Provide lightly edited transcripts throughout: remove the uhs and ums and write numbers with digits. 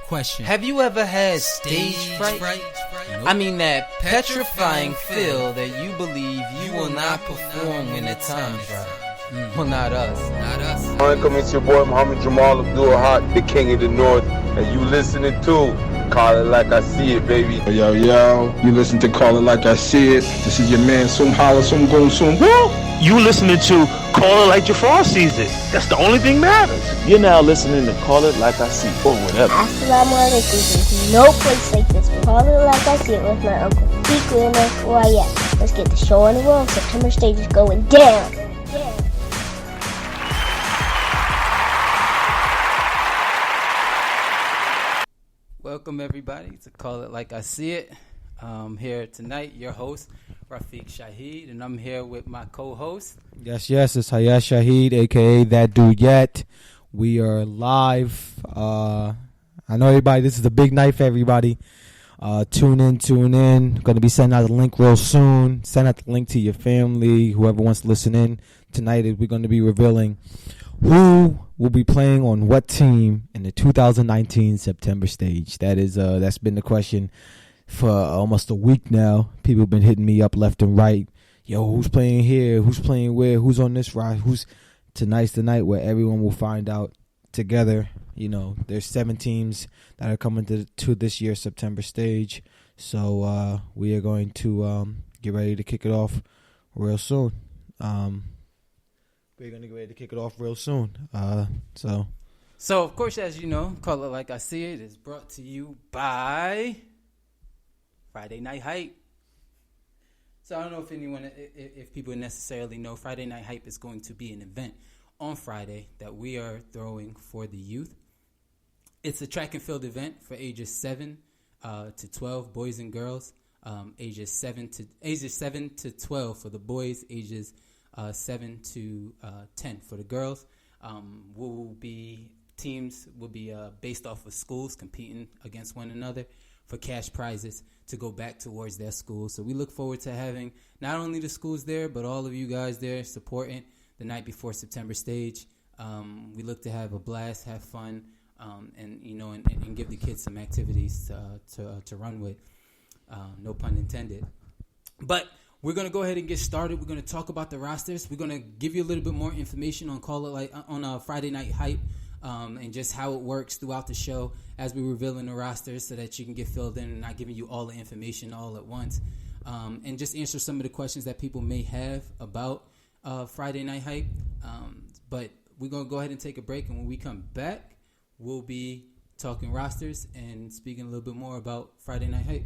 Question. Have you ever had stage fright? Nope. I mean that petrifying feel that you believe you will not perform when the time's right. Well, not us. Welcome, it's your boy Muhammad Jamal Abdul Haq, the king of the north, and you listening to Call It Like I See It, baby. Yo, you listen to Call It Like I See It. This is your man, Sum Holla, Sum Goon, Sum Woo. You listening to Call It Like Jafar sees it. That's the only thing matters. You're now listening to Call It Like I See It, or whatever. Assalamu alaikum. There's no place like this. Call It Like I See It with my uncle Peak Luna. Why, yeah. Let's get the show on the road. September stage is going down. Welcome everybody to Call It Like I See It. Here tonight, your host, Rafiq Shahid, and I'm here with my co-host. Yes, it's Hayat Shahid, a.k.a. That Dude Yet. We are live. I know everybody, this is a big night for everybody. Tune in. Going to be sending out the link real soon. Send out the link to your family, whoever wants to listen in. Tonight, we're going to be revealing who will be playing on what team in the 2019 September stage. That's been the question for almost a week now. People have been hitting me up left and right. Yo, who's playing here? Who's playing where? Who's on this ride? Tonight's the night where everyone will find out together. You know, there's 7 teams that are coming to this year's September stage. So we are going to get ready to kick it off real soon. We're going to get ready to kick it off real soon. So of course, as you know, Call It Like I See It is brought to you by Friday Night Hype. So I don't know if people necessarily know, Friday Night Hype is going to be an event on Friday that we are throwing for the youth. It's a track and field event for ages 7 to 12, boys and girls. Ages 7 to 12 for the boys, ages 7 to 10 for the girls. Teams will be based off of schools competing against one another for cash prizes to go back towards their schools. So we look forward to having not only the schools there, but all of you guys there supporting the night before September stage. We look to have a blast, have fun, and give the kids some activities to run with. No pun intended. But we're going to go ahead and get started. We're going to talk about the rosters. We're going to give you a little bit more information on Friday Night Hype and just how it works throughout the show as we reveal in the rosters so that you can get filled in and not giving you all the information all at once. And just answer some of the questions that people may have about Friday Night Hype. But we're going to go ahead and take a break. And when we come back, we'll be talking rosters and speaking a little bit more about Friday Night Hype.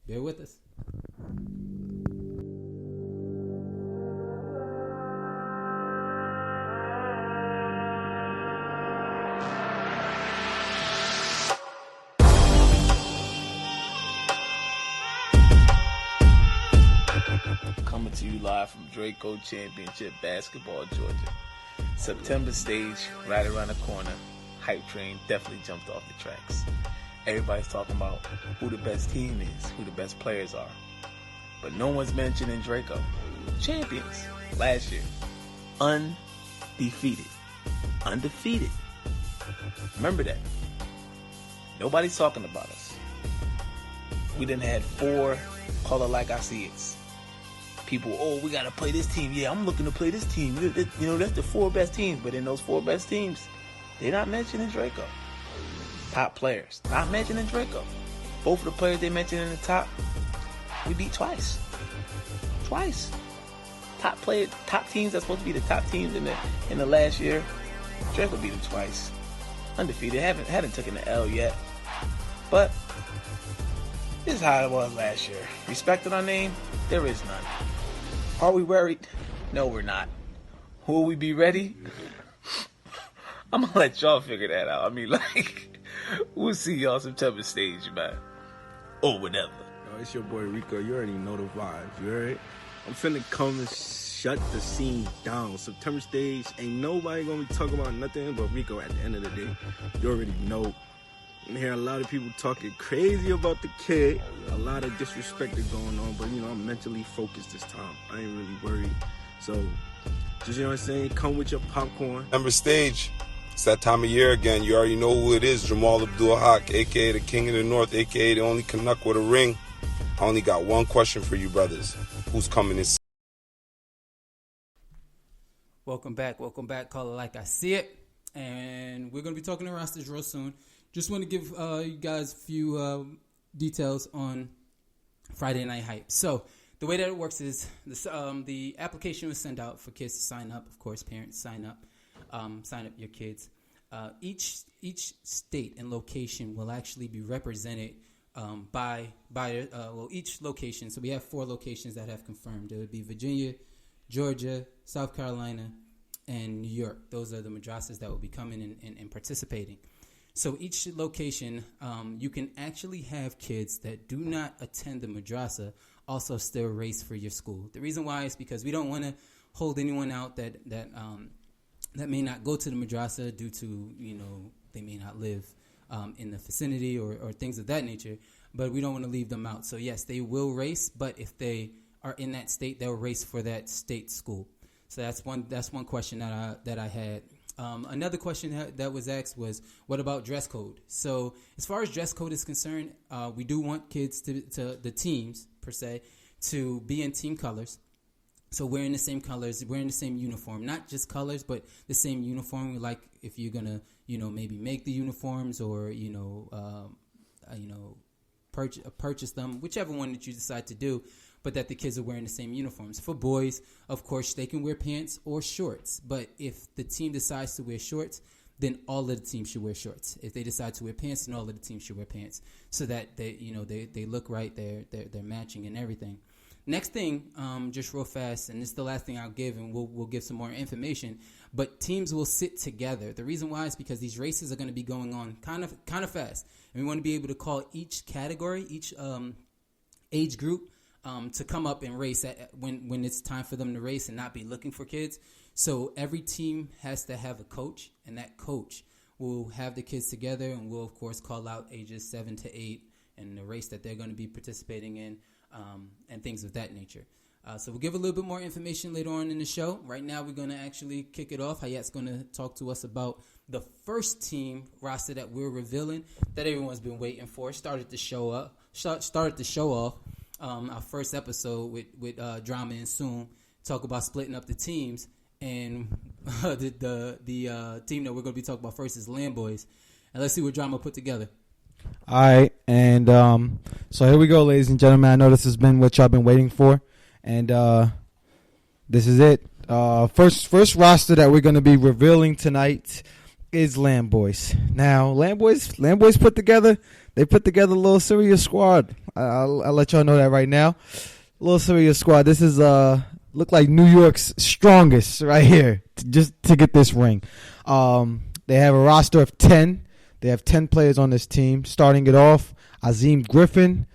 Bear with us. Coming to you live from Draco Championship Basketball, Georgia. September stage, right around the corner. Hype train definitely jumped off the tracks. Everybody's talking about who the best team is, who the best players are. But no one's mentioning Draco. Champions last year. Undefeated. Remember that. Nobody's talking about us. We done had 4 Call It Like I See It's. People, we got to play this team. Yeah, I'm looking to play this team. That's the 4 best teams. But in those 4 best teams, they're not mentioning Draco. Top players, not mentioning Draco. Both of the players they mentioned in the top, we beat twice. Top teams that's supposed to be the top teams in the last year, Draco beat them twice. Undefeated, haven't taken the L yet. But this is how it was last year. Respecting our name, there is none. Are we worried? No, we're not. Will we be ready? I'm gonna let y'all figure that out. I mean, we'll see y'all September stage, man. Or whatever. Yo, it's your boy Rico. You already know the vibes, you alright? I'm finna come and shut the scene down. September stage, ain't nobody gonna be talking about nothing but Rico at the end of the day. You already know. I'm hearing a lot of people talking crazy about the kid. A lot of disrespect is going on, but I'm mentally focused this time. I ain't really worried. So, just, what I'm saying, come with your popcorn. September stage, It's that time of year again. You already know who it is. Jamal Abdul-Haq, a.k.a. the King of the North, a.k.a. the only Canuck with a ring. I only got one question for you, brothers. Who's coming in? Welcome back. Call it like I see it. And we're going to be talking to rosters real soon. Just want to give you guys a few details on Friday Night Hype. So the way that it works is the application was sent out for kids to sign up. Of course, parents sign up your kids. Each state and location will actually be represented by each location. So we have 4 locations that have confirmed. It would be Virginia, Georgia, South Carolina, and New York. Those are the madrasas that will be coming and participating. So each location, you can actually have kids that do not attend the madrasa also still race for your school. The reason why is because we don't want to hold anyone out that may not go to the madrasa due to, they may not live in the vicinity or things of that nature, but we don't want to leave them out. So yes, they will race, but if they are in that state, they'll race for that state school. So that's one question that I had. Another question that was asked was, what about dress code? So as far as dress code is concerned, we do want kids to the teams per se to be in team colors. So wearing the same colors, wearing the same uniform, not just colors, but the same uniform. Like if you're gonna, maybe make the uniforms or purchase them, whichever one that you decide to do. But that the kids are wearing the same uniforms. For boys, of course, they can wear pants or shorts. But if the team decides to wear shorts, then all of the teams should wear shorts. If they decide to wear pants, then all of the teams should wear pants, so that they look right. They're matching and everything. Next thing, just real fast, and this is the last thing I'll give, and we'll give some more information. But teams will sit together. The reason why is because these races are going to be going on kind of fast, and we want to be able to call each category, each age group, to come up and race when it's time for them to race and not be looking for kids. So every team has to have a coach, and that coach will have the kids together, and will of course call out ages 7 to 8 and the race that they're going to be participating in, and things of that nature. So we'll give a little bit more information later on in the show. Right now we're going to actually kick it off. Hayat's going to talk to us about the first team roster that we're revealing that everyone's been waiting for. Started to show off. Our first episode with Drama and Soon, talk about splitting up the teams, and the team that we're going to be talking about first is Land Boys, and let's see what Drama put together. All right, and so here we go, ladies and gentlemen. I know this has been what y'all been waiting for, and this is it. First roster that we're going to be revealing tonight is Land Boys. Now, Land Boys put together a little serious squad. I'll let y'all know that right now. A little serious squad. This is look like New York's strongest right here just to get this ring. They have a roster of 10. They have 10 players on this team. Starting it off, Azim Griffin.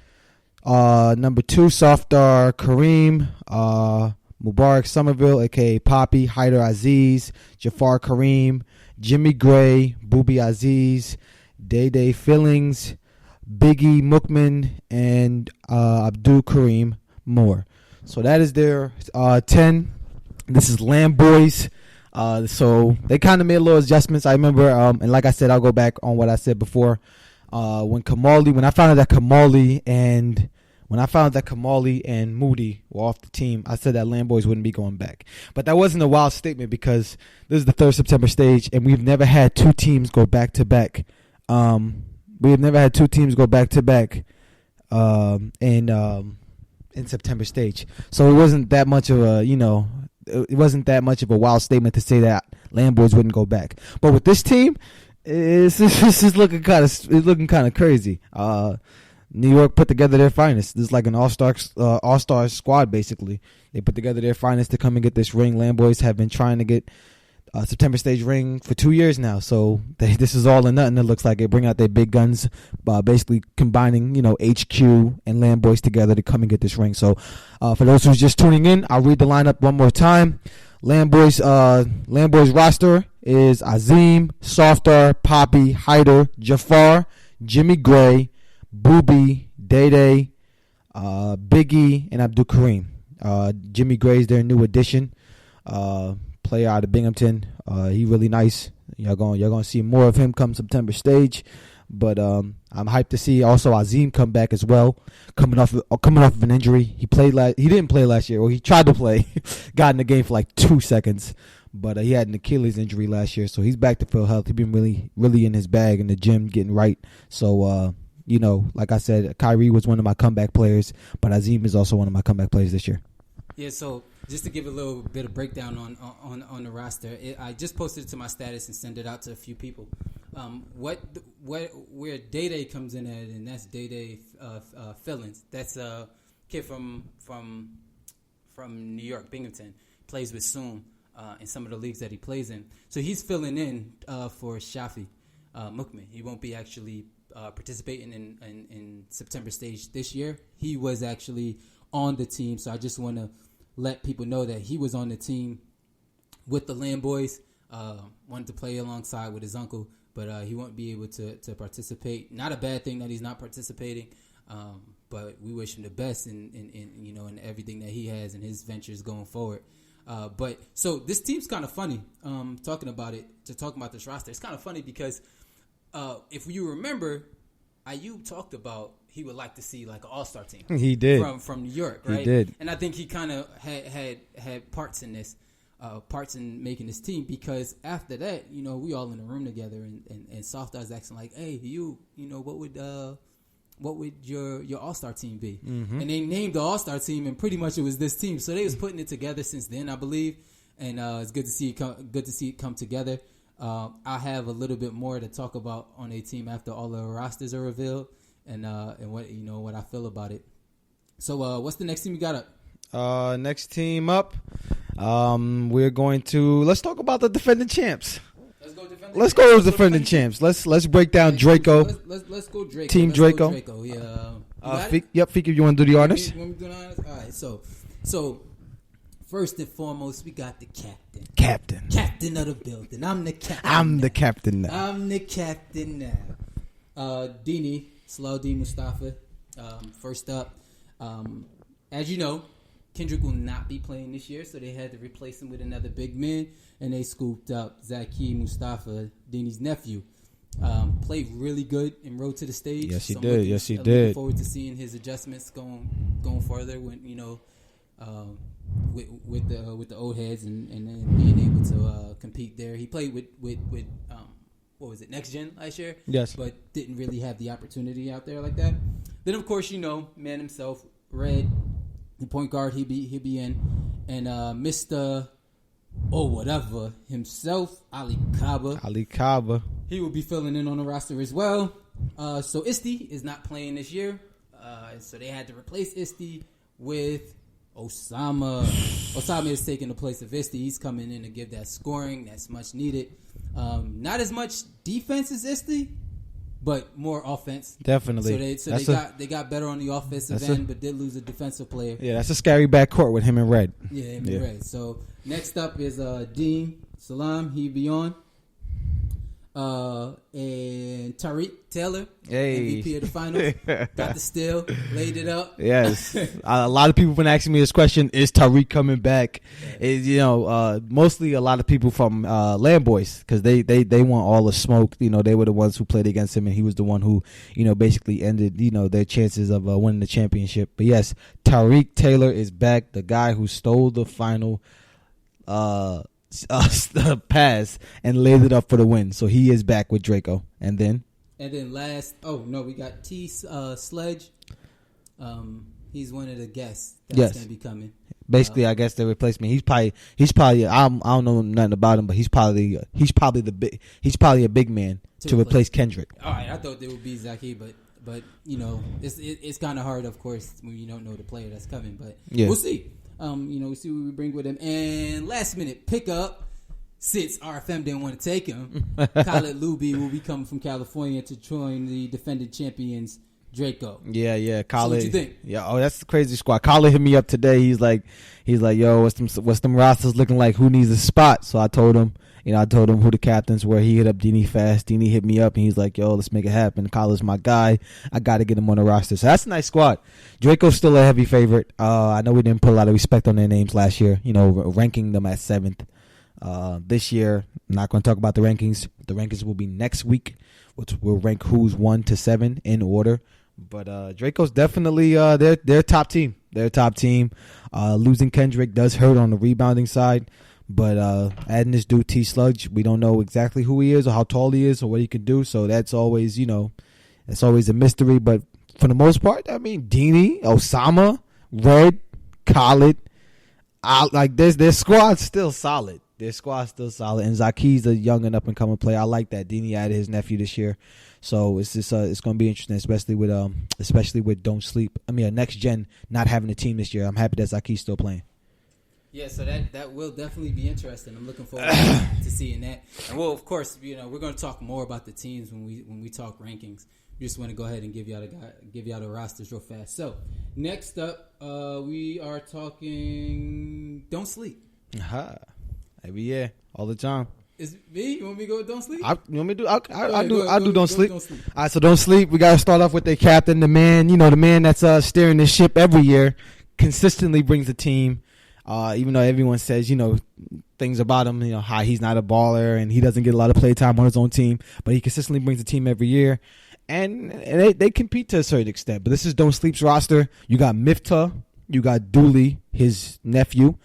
Number 2, Safdar Kareem. Mubarak Somerville, a.k.a. Poppy. Haider Aziz. Jafar Kareem. Jimmy Gray. Booby Aziz. Day Fillings. Biggie Mukman, and Abdul Kareem Moore. So that is their 10. This is Land Boys. So they kind of made little adjustments. I remember, and like I said, I'll go back on what I said before. When I found out that Kamali and Moody were off the team, I said that Land Boys wouldn't be going back. But that wasn't a wild statement because this is the 3rd September stage, and we've never had 2 teams go back to back. We have never had 2 teams go back to back in September stage. So it wasn't that much of a wild statement to say that Land Boys wouldn't go back. But with this team, it's looking kind of crazy. New York put together their finest. This is like an all-star squad basically. They put together their finest to come and get this ring. Land Boys have been trying to get September stage ring for 2 years now, so this is all or nothing. It looks like they bring out their big guns, basically combining HQ and Land Boys together to come and get this ring. So for those who's just tuning in, I'll read the lineup one more time. Land Boys roster is Azim, Safdar, Poppy, Haider, Jafar, Jimmy Gray, Booby, Day, Biggie, and Abdul Kareem. Jimmy Gray is their new addition. Player out of Binghamton. He really nice. Y'all gonna see more of him come September stage. But I'm hyped to see also Azim come back as well, coming off of an injury. He didn't play last year, or he tried to play, got in the game for like 2 seconds, but he had an Achilles injury last year, so he's back to full health. He's been really in his bag in the gym, getting right. So like I said, Kyrie was one of my comeback players, but Azim is also one of my comeback players this year. Yeah, so just to give a little bit of breakdown on the roster, I just posted it to my status and sent it out to a few people. Where Day comes in at, and that's Day Fillins. That's a kid from New York, Binghamton, plays with Zoom in some of the leagues that he plays in. So he's filling in for Shafi Mukmin. He won't be actually participating in September stage this year. He was actually on the team, so I just want to let people know that he was on the team with the Land Boys. Wanted to play alongside with his uncle, but he won't be able to participate. Not a bad thing that he's not participating, but we wish him the best in everything that he has in his ventures going forward. But so this team's kind of funny. Talking about this roster, it's kind of funny because if you remember, Ayub talked about he would like to see like an all-star team. He did from New York, right? He did, and I think he kind of had parts in this. Parts in making this team, because after that, we all in a room together, and Soft Eyes asking like, "Hey, what would your All-Star team be?" Mm-hmm. And they named the All-Star team, and pretty much it was this team. So they was putting it together since then, I believe, and it's good to see it come together. I have a little bit more to talk about on a team after all the rosters are revealed, and what I feel about it. So what's the next team you got up? Next team up. We're going to let's talk about the defending champs. Let's go with defending champs. Let's break down Draco. Let's go Draco. Team Draco. Yeah. Yep, Fika, you want to do the honors? All right. So first and foremost, we got the captain of the building. I'm the captain. I'm the captain now. I'm the captain now. Dini Salahuddin Mustafa. First up, as you know, Kendrick will not be playing this year, so they had to replace him with another big man, and they scooped up Zaki Mustafa, Dini's nephew. Played really good and rode to the stage. Yes, he so did. Yes, he did. Looking forward to seeing his adjustments going further when with the old heads and then being able to compete there. He played with what was it, Next Gen last year? Yes, but didn't really have the opportunity out there like that. Then of course man himself, Red. The point guard he be in, and Mr. whatever himself, Ali Kaba. He will be filling in on the roster as well. So Isti is not playing this year, so they had to replace Isti with Osama. Osama is taking the place of Isti. He's coming in to give that scoring that's much needed. Not as much defense as Isti, but more offense. Definitely. So they got better on the offensive end, but did lose a defensive player. Yeah, that's a scary backcourt with him and Red. Yeah, him and Red. So next up is Dean Salam. He be on. And Tariq Taylor, MVP of the finals, got the steal, laid it up. Yes, a lot of people been asking me this question: is Tariq coming back? Mostly a lot of people from Land Boys, because they want all the smoke. They were the ones who played against him, and he was the one who basically ended their chances of winning the championship. But yes, Tariq Taylor is back, the guy who stole the final pass and laid it up for the win. So he is back with Draco. And then last, we got T Sledge. He's one of the guests that's going to be coming. Basically, I guess the replacement. He's probably. I don't know nothing about him, but he's probably a big man to replace Kendrick. All right, I thought there would be Zaki, but it's kind of hard, of course, when you don't know the player that's coming. But we'll see. We see what we bring with him. And last minute pickup, since RFM didn't want to take him, Khaled Luby will be coming from California to join the defending champions, Draco. Yeah, Khaled. So what you think? Yeah, that's the crazy squad. Khaled hit me up today. He's like, yo, what's them rosters looking like? Who needs a spot? So I told him, who the captains were. He hit up Dini fast. Dini hit me up, and he's like, yo, let's make it happen. Khaled's my guy. I got to get him on the roster. So that's a nice squad. Draco's still a heavy favorite. I know we didn't put a lot of respect on their names last year, ranking them at 7th. This year, I'm not going to talk about the rankings. The rankings will be next week, which will rank who's 1 to 7 in order. But Draco's definitely their top team. Their top team. Losing Kendrick does hurt on the rebounding side. But adding this dude T Sludge, we don't know exactly who he is or how tall he is or what he can do. So that's always, it's always a mystery. But for the most part, I mean, Dini, Osama, Red, Khalid, their squad's still solid. Their squad's still solid. And Zaki's a young and up and coming player. I like that. Dini added his nephew this year. So it's just it's going to be interesting, especially with Don't Sleep. I mean, Next Gen not having a team this year. I'm happy that Zaki's still playing. Yeah, so that will definitely be interesting. I'm looking forward to seeing that. And well, of course, we're going to talk more about the teams when we talk rankings. We just want to go ahead and give y'all the rosters real fast. So next up, we are talking Don't Sleep. Every year, all the time. Is me? You want me to go with Don't Sleep? You want me to do? I do Don't Sleep. Don't Sleep. All right, so Don't Sleep. We got to start off with their captain, the man. The man that's steering the ship every year, consistently brings the team. Even though everyone says, things about him, how he's not a baller and he doesn't get a lot of play time on his own team, but he consistently brings the team every year. And they compete to a certain extent. But this is Don't Sleep's roster. You got Miftah. You got Dooley, his nephew.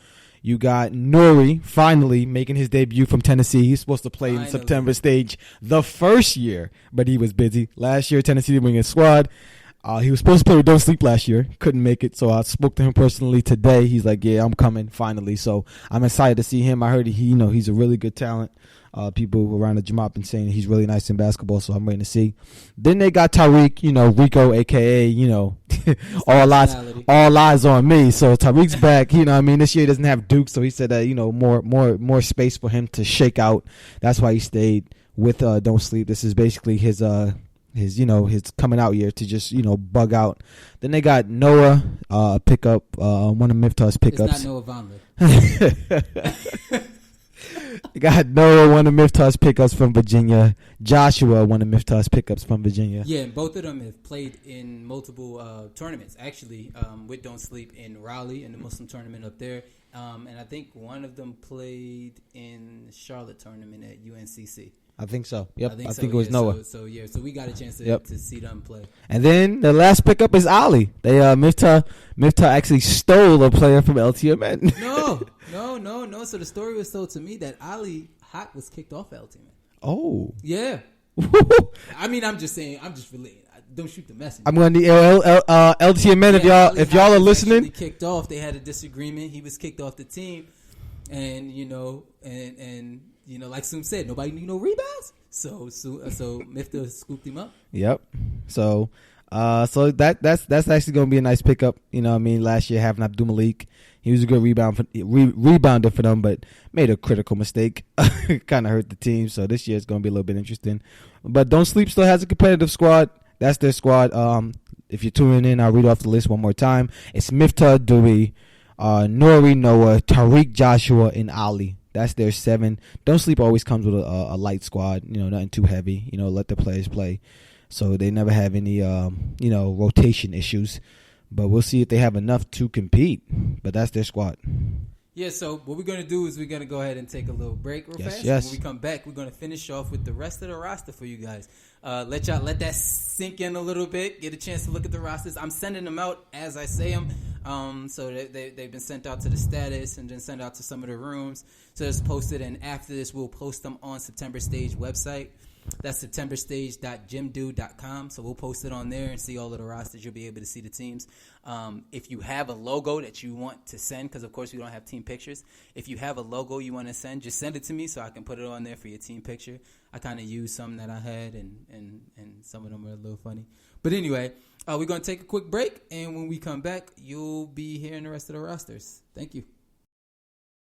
You got Nori finally making his debut from Tennessee. He's supposed to play in the September stage the first year, but he was busy. Last year, Tennessee didn't bring his squad. He was supposed to play with Don't Sleep last year. Couldn't make it, so I spoke to him personally today. He's like, yeah, I'm coming finally. So I'm excited to see him. I heard he's a really good talent. People around the gym have been saying he's really nice in basketball, so I'm waiting to see. Then they got Tariq, Rico, a.k.a., all eyes on me. So Tariq's back. This year he doesn't have Duke, so he said that, more space for him to shake out. That's why he stayed with Don't Sleep. This is basically his coming out year to just, bug out. Then they got Noah, pickup, one of Miftah's pickups. It's not Noah Vonleh. They got Noah, one of Miftah's pickups from Virginia. Joshua, one of Miftah's pickups from Virginia. Yeah, and both of them have played in multiple tournaments, actually, with Don't Sleep in Raleigh in the Muslim tournament up there. And I think one of them played in the Charlotte tournament at UNCC. I think so. Yep, I think so, it was Noah. So we got a chance to see them play. And then the last pickup is Ali. They Miftah actually stole a player from LTMN. No. So the story was told to me that Ali Hot was kicked off LTMN. Oh. Yeah. I mean, I'm just saying. I'm just relating. Don't shoot the messenger. I'm going to LTMN if y'all are listening. Kicked off. They had a disagreement. He was kicked off the team, and like Soom said, nobody knew no rebounds. So Miftah scooped him up. Yep. So that's actually going to be a nice pickup. Last year having Abdul Malik, he was a good rebounder for them, but made a critical mistake. Kind of hurt the team. So this year it's going to be a little bit interesting. But Don't Sleep still has a competitive squad. That's their squad. If you're tuning in, I'll read off the list one more time. It's Miftah, Dewey, Nori, Noah, Tariq, Joshua, and Ali. That's their 7. Don't Sleep always comes with a light squad, nothing too heavy, let the players play. So they never have any, rotation issues. But we'll see if they have enough to compete. But that's their squad. Yeah, so what we're going to do is we're going to go ahead and take a little break real fast. Yes. When we come back, we're going to finish off with the rest of the roster for you guys. Let that sink in a little bit. Get a chance to look at the rosters. I'm sending them out as I say them. So they've been sent out to the status and then sent out to some of the rooms. So it's posted, and after this, we'll post them on September Stage website. That's septemberstage.jimdo.com. So we'll post it on there and see all of the rosters. You'll be able to see the teams. If you have a logo that you want to send, because of course we don't have team pictures. If you have a logo you want to send, just send it to me so I can put it on there for your team picture. I kind of used some that I had, and some of them are a little funny. But anyway, we're going to take a quick break, and when we come back, you'll be hearing the rest of the rosters. Thank you.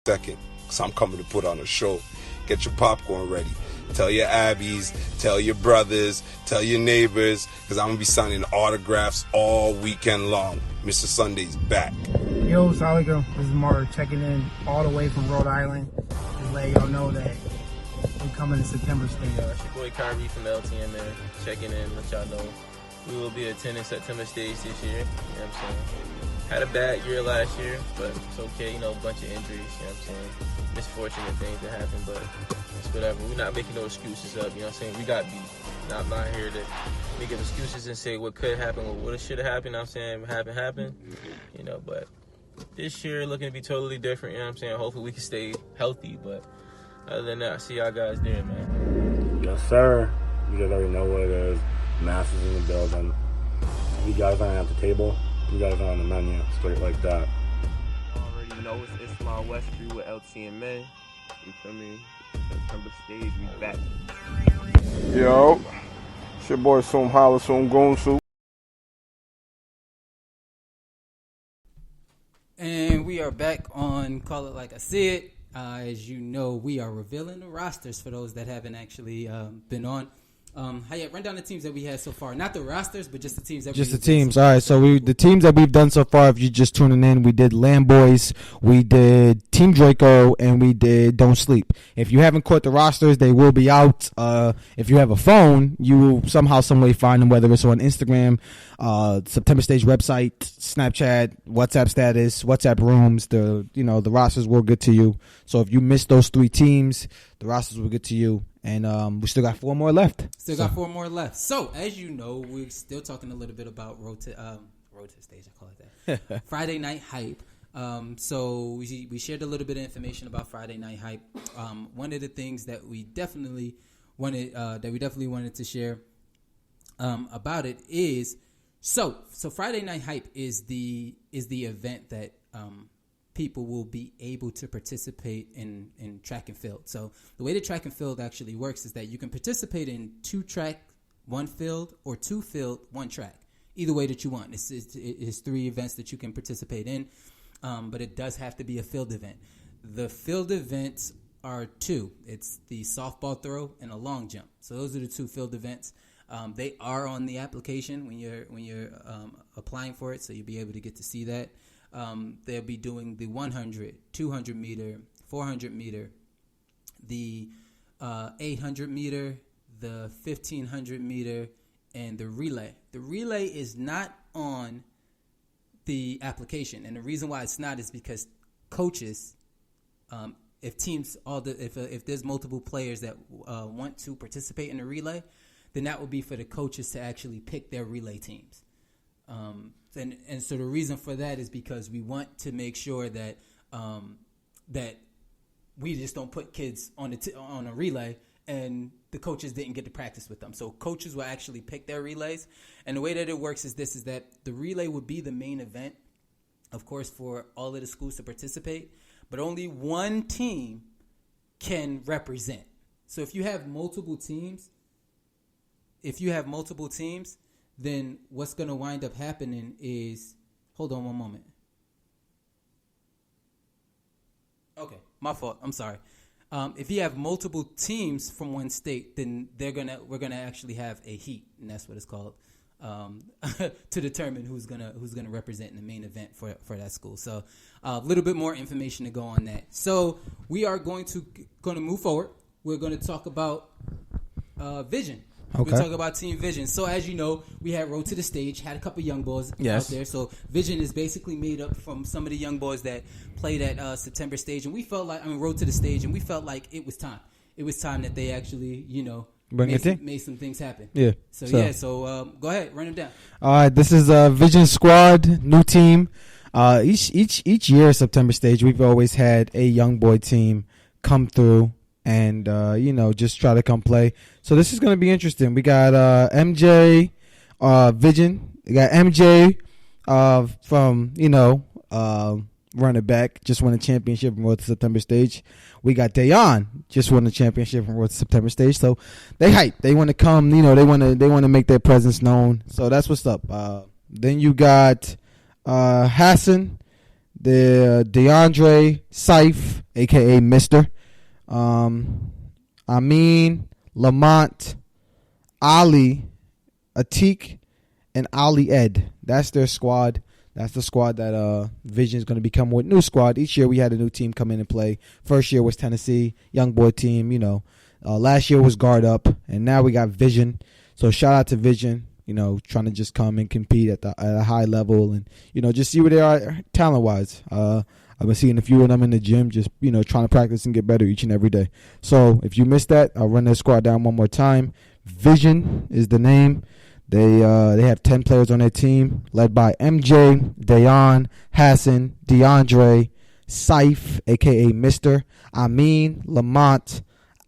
Second, because I'm coming to put on a show. Get your popcorn ready. Tell your Abbies, tell your brothers, tell your neighbors, because I'm going to be signing autographs all weekend long. Mr. Sunday's back. Yo, Salago. This is Mark checking in all the way from Rhode Island. Just let y'all know that we're coming to September Stage. It's your boy Kyrie from LTMN checking in, let y'all know we will be attending September Stage this year. You know what I'm saying? had a bad year last year, but it's okay. You know, a bunch of injuries. You know what I'm saying? Misfortunate things that happen, but it's whatever. We're not making no excuses up. You know what I'm saying? We got beat. I'm not here to make excuses and say what could happen, what would have, should have happened. You know what I'm saying? Happened. You know, but this year looking to be totally different. You know what I'm saying? Hopefully we can stay healthy, but other than that, I see y'all guys there, man. Yes, sir. You guys already know what it is. Masses in the building. You guys aren't at the table. You guys are on the menu. Straight like that. You already know it's Islam Westry with LTMA. You feel me? September stage, we back. Yo, it's your boy Soom Holla, Soom Goonsu. And we are back on Call It Like I See It. As you know, we are revealing the rosters for those that haven't actually been on. Hayat, run down the teams that we had so far. Not the rosters, but just the teams that just the teams. All right, so the teams that we've done so far, if you're just tuning in, we did Lamboys, we did Team Draco, and we did Don't Sleep. If you haven't caught the rosters, they will be out. If you have a phone, you will somehow, some way find them, whether it's on Instagram, September Stage website, Snapchat, WhatsApp status, WhatsApp rooms. The rosters will get to you. So if you missed those 3 teams, the rosters will get to you. And we still got 4 more left. Got 4 more left. So, as you know, we're still talking a little bit about Road to Stage, I call it that. Friday Night Hype. So we shared a little bit of information about Friday Night Hype. One of the things that we definitely wanted to share about it is so Friday Night Hype is the event that people will be able to participate in track and field. So the way the track and field actually works is that you can participate in 2 track, 1 field, or 2 field, 1 track. Either way that you want. It's 3 events that you can participate in, but it does have to be a field event. The field events are 2. It's the softball throw and a long jump. So those are the 2 field events. They are on the application when you're applying for it, so you'll be able to get to see that. They'll be doing the 100, 200 meter, 400 meter, the 800 meter, the 1500 meter, and the relay. The relay is not on the application, and the reason why it's not is because coaches, if there's multiple players that want to participate in the relay, then that would be for the coaches to actually pick their relay teams. And so the reason for that is because we want to make sure that that we just don't put kids on a relay and the coaches didn't get to practice with them. So coaches will actually pick their relays. And the way that it works is that the relay would be the main event, of course, for all of the schools to participate, but only one team can represent. So if you have multiple teams, then what's going to wind up happening is, hold on one moment. Okay, my fault. I'm sorry. If you have multiple teams from one state, then we're gonna actually have a heat, and that's what it's called, to determine who's gonna represent in the main event for that school. So a little bit more information to go on that. So we are going to move forward. We're going to talk about Vision. Okay. We talk about Team Vision. So as you know, we had Road to the Stage, had a couple young boys out there. So Vision is basically made up from some of the young boys that played at September Stage, and we felt like Road to the Stage, and we felt like it was time. It was time that they actually, made some things happen. Yeah. So go ahead, run them down. All right, this is Vision Squad, new team. Each year September Stage, we've always had a young boy team come through and just try to come play. So this is going to be interesting. We got MJ Vision. We got MJ from running back, just won a championship from Road to September Stage. We got Dayon, just won the championship from Road to September Stage. So they hype. They want to come. They want to make their presence known. So that's what's up. Then you got Hassan, the DeAndre Saif, aka Mister. Amin, Lamont, Ali, Atik, and Ali Ed. That's their squad. That's the squad that Vision is going to become with. New squad. Each year we had a new team come in and play. First year was Tennessee, young boy team. Last year was Guard Up, and now we got Vision. So shout out to Vision. trying to just come and compete at a high level and, just see where they are talent-wise. I've been seeing a few of them in the gym just, trying to practice and get better each and every day. So if you missed that, I'll run their squad down one more time. Vision is the name. They have 10 players on their team, led by MJ, Dayon, Hassan, DeAndre, Saif, a.k.a. Mr., Amin, Lamont,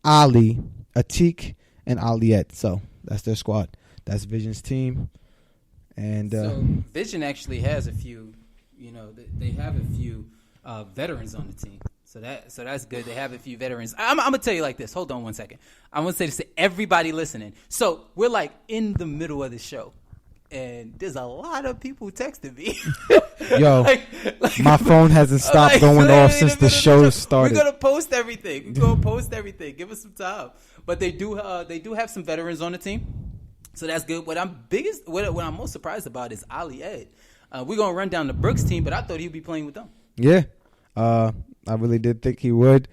Ali, Atik, and Aliet. So that's their squad. That's Vision's team. And so Vision actually has a few, they have a few veterans on the team. So that's good. They have a few veterans. I'm going to tell you like this. Hold on one second. I'm going to say this to everybody listening. So we're like in the middle of the show. And there's a lot of people texting me. Yo, my phone hasn't stopped going off since the show started. We're gonna post everything. Give us some time. But they do have some veterans on the team, so that's good. What I'm most surprised about is Ali Ed. We're gonna run down the Brooks team, but I thought he'd be playing with them. Yeah, I really did think he would.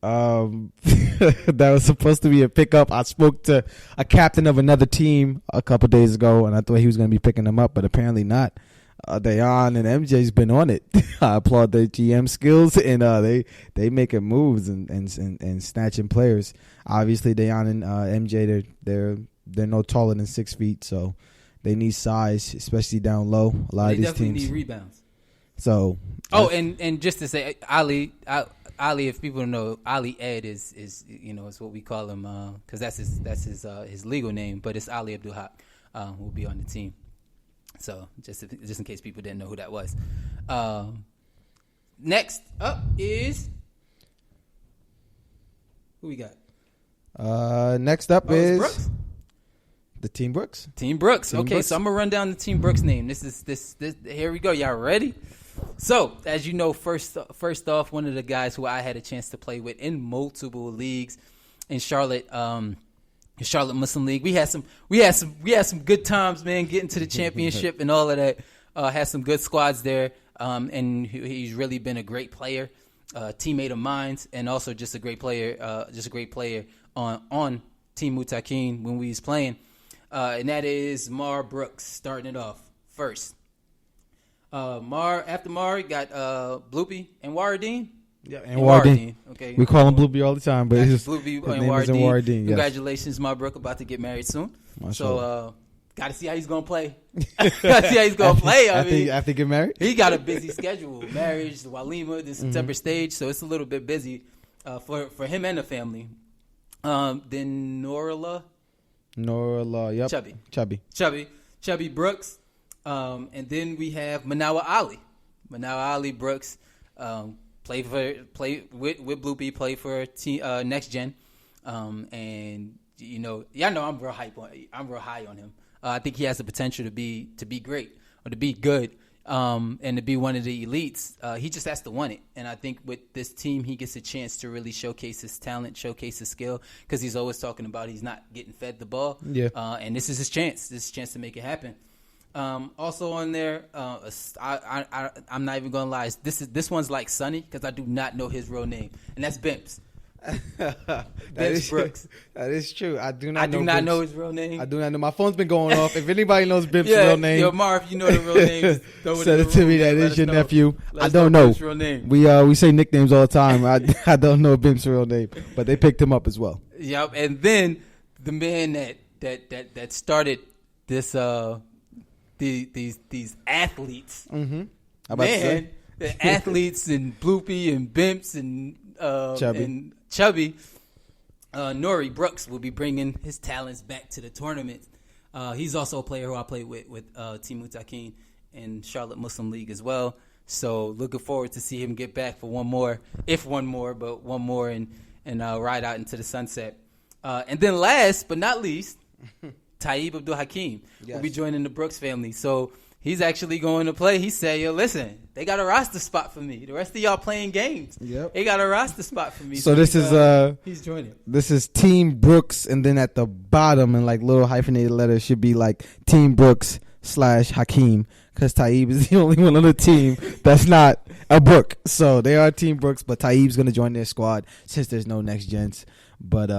That was supposed to be a pickup. I spoke to a captain of another team a couple days ago, and I thought he was going to be picking them up, but apparently not. Dayon and MJ's been on it. I applaud their GM skills, and they making moves and snatching players. Obviously, Dayon and MJ they're no taller than 6 feet, so they need size, especially down low. A lot of these definitely teams need rebounds. So, and just to say, Ali, if people don't know, Ali Ed is what we call him because that's his legal name, but it's Ali Abdul Haq who will be on the team. So just in case people didn't know who that was. Next up is who we got? Next up is Brooks? The Team Brooks. Team Brooks. Okay, so I'm gonna run down the Team Brooks name. This. Here we go. Y'all ready? So, as you know, first off, one of the guys who I had a chance to play with in multiple leagues in Charlotte Muslim League. We had some good times, man, getting to the championship and all of that. Had some good squads there, and he's really been a great player, teammate of mine, and also just a great player on Team Mutakin when we was playing. And that is Mar Brooks starting it off first. After Mar, got Bloopy and Waradeen. Yeah, and Waradeen. Okay, we call him Bloopy all the time, but his Bloopy name is Waradeen. Yes. Congratulations, Mar Brooks, about to get married soon. So, got to see how he's gonna play. After he get married, he got a busy schedule: marriage, Walima, the September stage. So it's a little bit busy for him and the family. Then Norla, yep, Chubby Brooks. And then we have Manawa Ali Brooks, play with Bloopy, play for Next Gen, and y'all know I'm real high on him. I think he has the potential to be great or to be good, and to be one of the elites. He just has to want it, and I think with this team, he gets a chance to really showcase his talent, showcase his skill, because he's always talking about he's not getting fed the ball. Yeah, and this is his chance. This is his chance to make it happen. Also on there, I'm not even gonna lie. This one's like Sonny because I do not know his real name, and that's Bimps. Bimps Brooks. That is true. I do not know his real name. I do not know. My phone's been going off. If anybody knows Bimps' real name, yo, Marv, you know the real name. Send it to me. That is your nephew. I don't know. Real name. We say nicknames all the time. I don't know Bimps' real name, but they picked him up as well. Yep. And then the man that started this these athletes, mm-hmm. The athletes and Bloopy and Bimps and Chubby. Nori Brooks will be bringing his talents back to the tournament. He's also a player who I played with Team Mutakin in Charlotte Muslim League as well. So looking forward to see him get back for one more, and ride out into the sunset. And then last but not least, Taib Abdul Hakim will be joining the Brooks family. So he's actually going to play. He said, yo, listen, they got a roster spot for me. The rest of y'all playing games. Yep. They got a roster spot for me. So this he's joining. This is Team Brooks, and then at the bottom in like little hyphenated letters should be like Team Brooks /Hakeem, because Taib is the only one on the team that's not a Brook. So they are Team Brooks, but Taib's going to join their squad since there's no Next Gens. But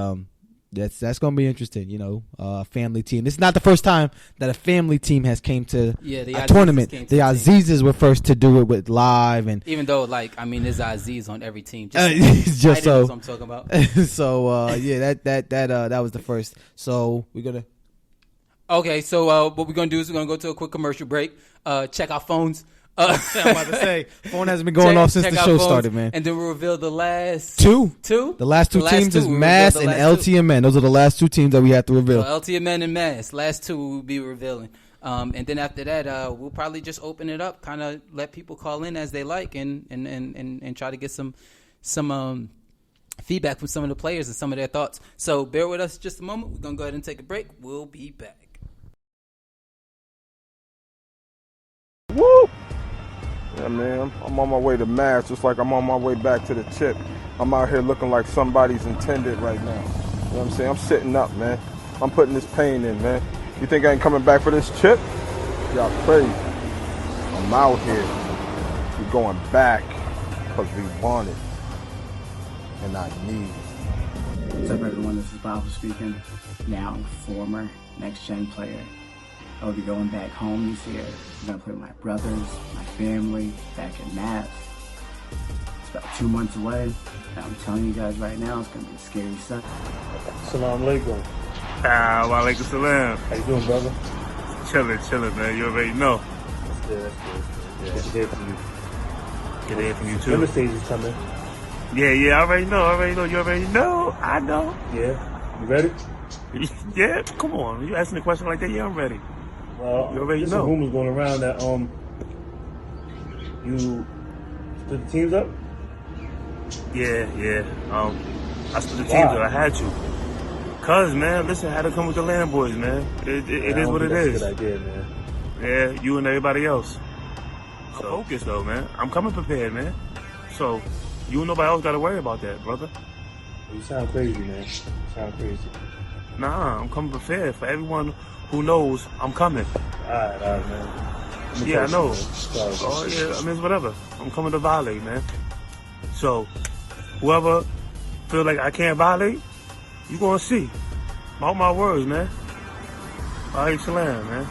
That's going to be interesting, family team. This is not the first time that a family team has came to a tournament. The Azizes were first to do it with live. And even though, there's Aziz on every team. Just so. That's what I'm talking about. So, that was the first. So, we're going to. Okay, so what we're going to do is we're going to go to a quick commercial break. Check our phones. I'm about to say, phone hasn't been going off since the show started, man. And then we'll reveal the last two. The last two teams is Mass and LTMN. Those are the last two teams that we have to reveal. So LTMN and Mass, last two we'll be revealing. And then after that, we'll probably just open it up, kind of let people call in as they like, and try to get some feedback from some of the players and some of their thoughts. So bear with us just a moment. We're gonna go ahead and take a break. We'll be back. Woo! Yeah, man, I'm on my way to Mass, just like I'm on my way back to the tip. I'm out here looking like somebody's intended right now. You know what I'm saying? I'm sitting up, man. I'm putting this pain in, man. You think I ain't coming back for this chip? Y'all crazy. I'm out here. We're going back because we want it. And I need it. What's up, everyone? This is Bob speaking. Now, former next-gen player. I'll be going back home this year. I'm going to play with my brothers, my family, back in Mass. It's about 2 months away. And I'm telling you guys right now, it's going to be a scary sight. Salam alaikum. Wa alaikum salam. How you doing, brother? Chilling, man. You already know. That's good. Yeah. Good to hear from you. Good to hear from you, too. Number stage is coming. Yeah, I already know. You already know. I know. Yeah. You ready? Yeah, come on. You asking a question like that? Yeah, I'm ready. Well, you already there's know. some rumors going around that you split the teams up. Yeah. I split the teams up. I had to. Cause man, listen, I had to come with the Land Boys, man. It is what it is. That's a good idea, man. Yeah, you and everybody else. So focus though, man. I'm coming prepared, man. So you and nobody else got to worry about that, brother. You sound crazy, man. You sound crazy. Nah, I'm coming prepared for everyone who knows I'm coming. All right, man. Yeah, I know. Oh, yeah, I mean, it's whatever. I'm coming to violate, man. So, whoever feel like I can't violate, you gonna see. Mark my words, man. Alaikum salam, man.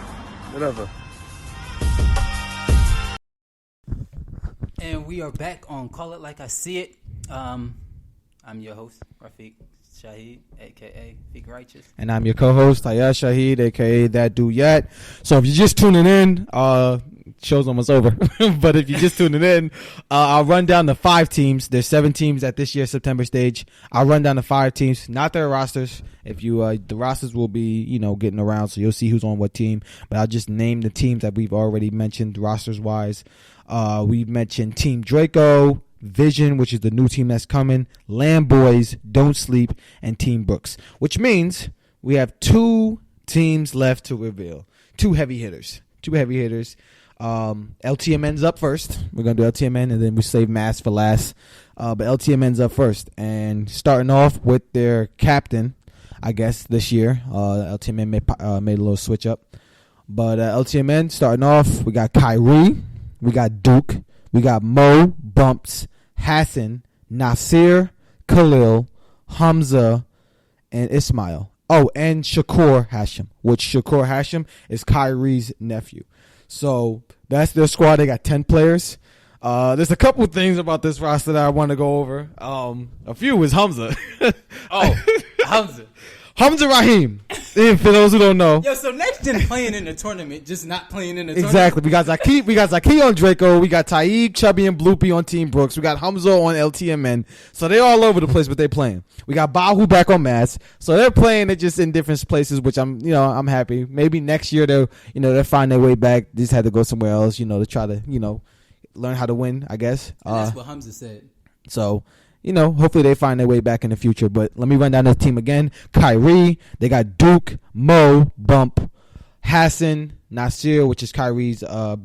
Whatever. And we are back on Call It Like I See It. I'm your host, Rafiq Shahid, a.k.a. Fig Righteous. And I'm your co-host, Tayah Shahid, a.k.a. That Dude Yet. So if you're just tuning in, show's almost over. But if you're just tuning in, I'll run down the 5 teams. There's 7 teams at this year's September stage. I'll run down the 5 teams, not their rosters. If you, the rosters will be, getting around, so you'll see who's on what team. But I'll just name the teams that we've already mentioned rosters-wise. We've mentioned Team Draco, Vision, which is the new team that's coming, Land Boys, Don't Sleep, and Team Brooks, which means we have 2 teams left to reveal. 2 heavy hitters. LTMN's up first. We're going to do LTMN, and then we save Mass for last. But LTMN's up first. And starting off with their captain, I guess, this year. LTMN made a little switch up. But LTMN, starting off, we got Kyrie, we got Duke, we got Mo, Bumps, Hassan, Nasir, Khalil, Hamza, and Ismail. Oh, and Shakur Hashem, which Shakur Hashem is Kyrie's nephew. So that's their squad. They got 10 players. There's a couple things about this roster that I want to go over. A few is Hamza. Hamza Rahim. And for those who don't know. Yo, so next gen playing in the tournament, just not playing in the tournament. Exactly. We got Zaki on Draco. We got Taib, Chubby, and Bloopy on Team Brooks. We got Hamza on LTMN. So they're all over the place, but they're playing. We got Bahu back on Mass. So they're playing. They're just in different places, which I'm happy. Maybe next year they'll find their way back. They just had to go somewhere else, to try to, learn how to win, I guess. And that's what Hamza said. So, hopefully they find their way back in the future. But let me run down the team again. Kyrie, they got Duke, Mo, Bump, Hassan, Nasir, which is Kyrie's little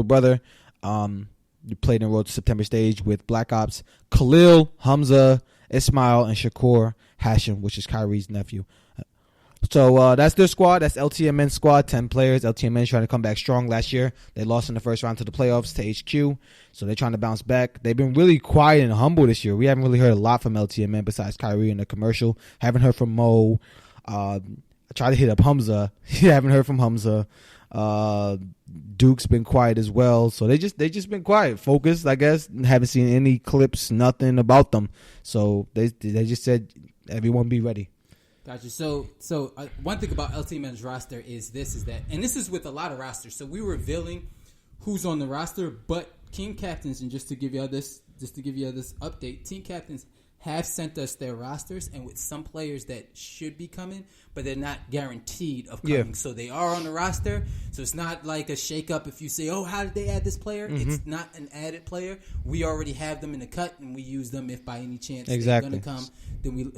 brother. You played in Road to September stage with Black Ops. Khalil, Hamza, Ismail, and Shakur Hashem, which is Kyrie's nephew. So that's their squad. That's LTMN squad, 10 players. LTMN trying to come back strong last year. They lost in the first round to the playoffs to HQ, so they're trying to bounce back. They've been really quiet and humble this year. We haven't really heard a lot from LTMN besides Kyrie in the commercial. Haven't heard from Mo. I tried to hit up Hamza. Haven't heard from Hamza. Duke's been quiet as well. So they just been quiet, focused, I guess. Haven't seen any clips, nothing about them. So they just said everyone be ready. Gotcha. So one thing about LTMN's roster is that, and this is with a lot of rosters. So we're revealing who's on the roster, but team captains, and just to give you this update, team captains have sent us their rosters, and with some players that should be coming, but they're not guaranteed of coming. Yeah. So they are on the roster. So it's not like a shakeup if you say, oh, how did they add this player? Mm-hmm. It's not an added player. We already have them in the cut, and we use them if by any chance Exactly. they're going to come.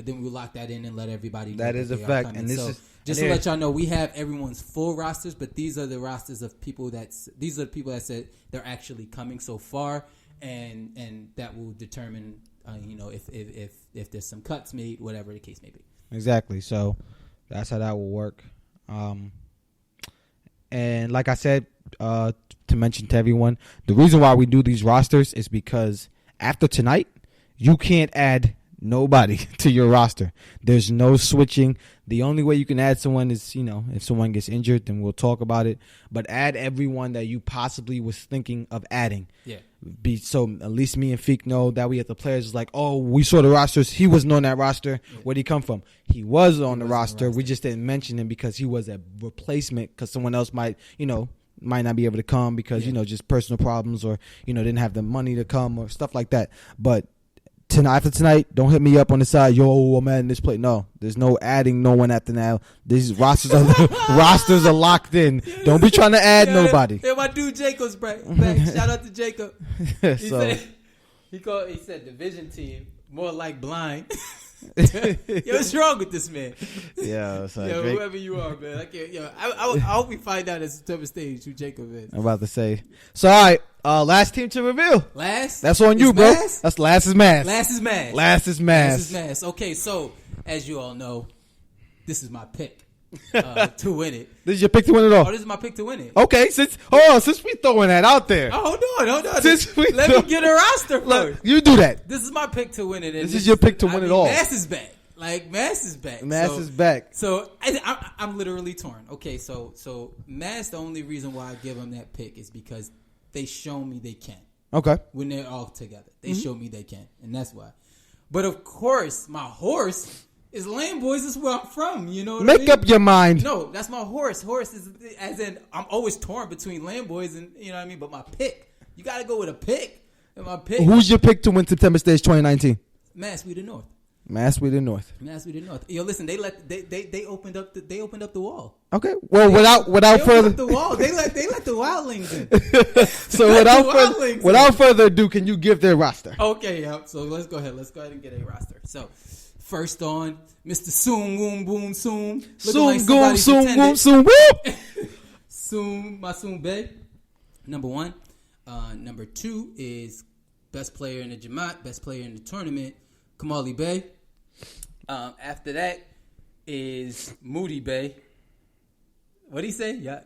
Then we lock that in and let everybody know That is a they are fact. coming. And this so is just to let y'all know, we have everyone's full rosters, but these are the rosters of people these are the people that said they're actually coming so far, and that will determine if there's some cuts made, whatever the case may be. Exactly. So that's how that will work. And like I said, to mention to everyone, the reason why we do these rosters is because after tonight, you can't add nobody to your roster. There's no switching. The only way you can add someone is, if someone gets injured, then we'll talk about it. But add everyone that you possibly was thinking of adding. Yeah. So at least me and Feek know that we have the players is like, oh, we saw the rosters. He wasn't on that roster. Yeah. Where'd he come from? He was on the roster. We just didn't mention him because he was a replacement because someone else might not be able to come because, just personal problems or, didn't have the money to come or stuff like that. But after tonight, don't hit me up on the side. Yo, I'm adding this play. No, there's no adding no one after now. These rosters are locked in. Don't be trying to add nobody. Yeah, my dude Jacob's back. Shout out to Jacob. He said division team, more like blind. Yo, what's wrong with this man? Yeah, whoever you are, man. I hope we find out at September stage who Jacob is. I'm about to say. So, all right, last team to reveal. Last? That's on you, bro. That's last is Mass. Last is Mass. Last is Mass. Last is Mass. Okay, so as you all know, this is my pick to win it. This is your pick to win it all? Oh, this is my pick to win it. Okay, since we throwing that out there. Oh, hold on. Let me get a roster first. You do that. This is my pick to win it. This is your pick to win it all. Mass is back. Mass is back. Mass is back. So I'm literally torn. Okay, so Mass, the only reason why I give them that pick is because they show me they can. Okay. When they're all together. They show me they can. And that's why. But of course, my horse is Lame Boys. Is where I'm from. You know what I mean? Make up your mind. No, that's my horse. Horse is, as in, I'm always torn between Lame Boys and, you know what I mean? But my pick, you got to go with a pick. And my pick. Who's your pick to win September Stage 2019? Mass, we the North. Mass, we the North. Mass, we the North. Yo, listen, they opened up the wall. Okay. Well, without further the wall, they let the wildlings in. So without further ado, can you give their roster? Okay, yeah. So let's go ahead and get a roster. So first on, Mr. Soom Woom Boom Soom. Soom Goom Soom Woom Soom Whoop. Masoom Bey, number 1. Number 2 is best player in the Jamaat, best player in the tournament, Kamali Bey. After that is Moody Bey. What did he say? Yeah,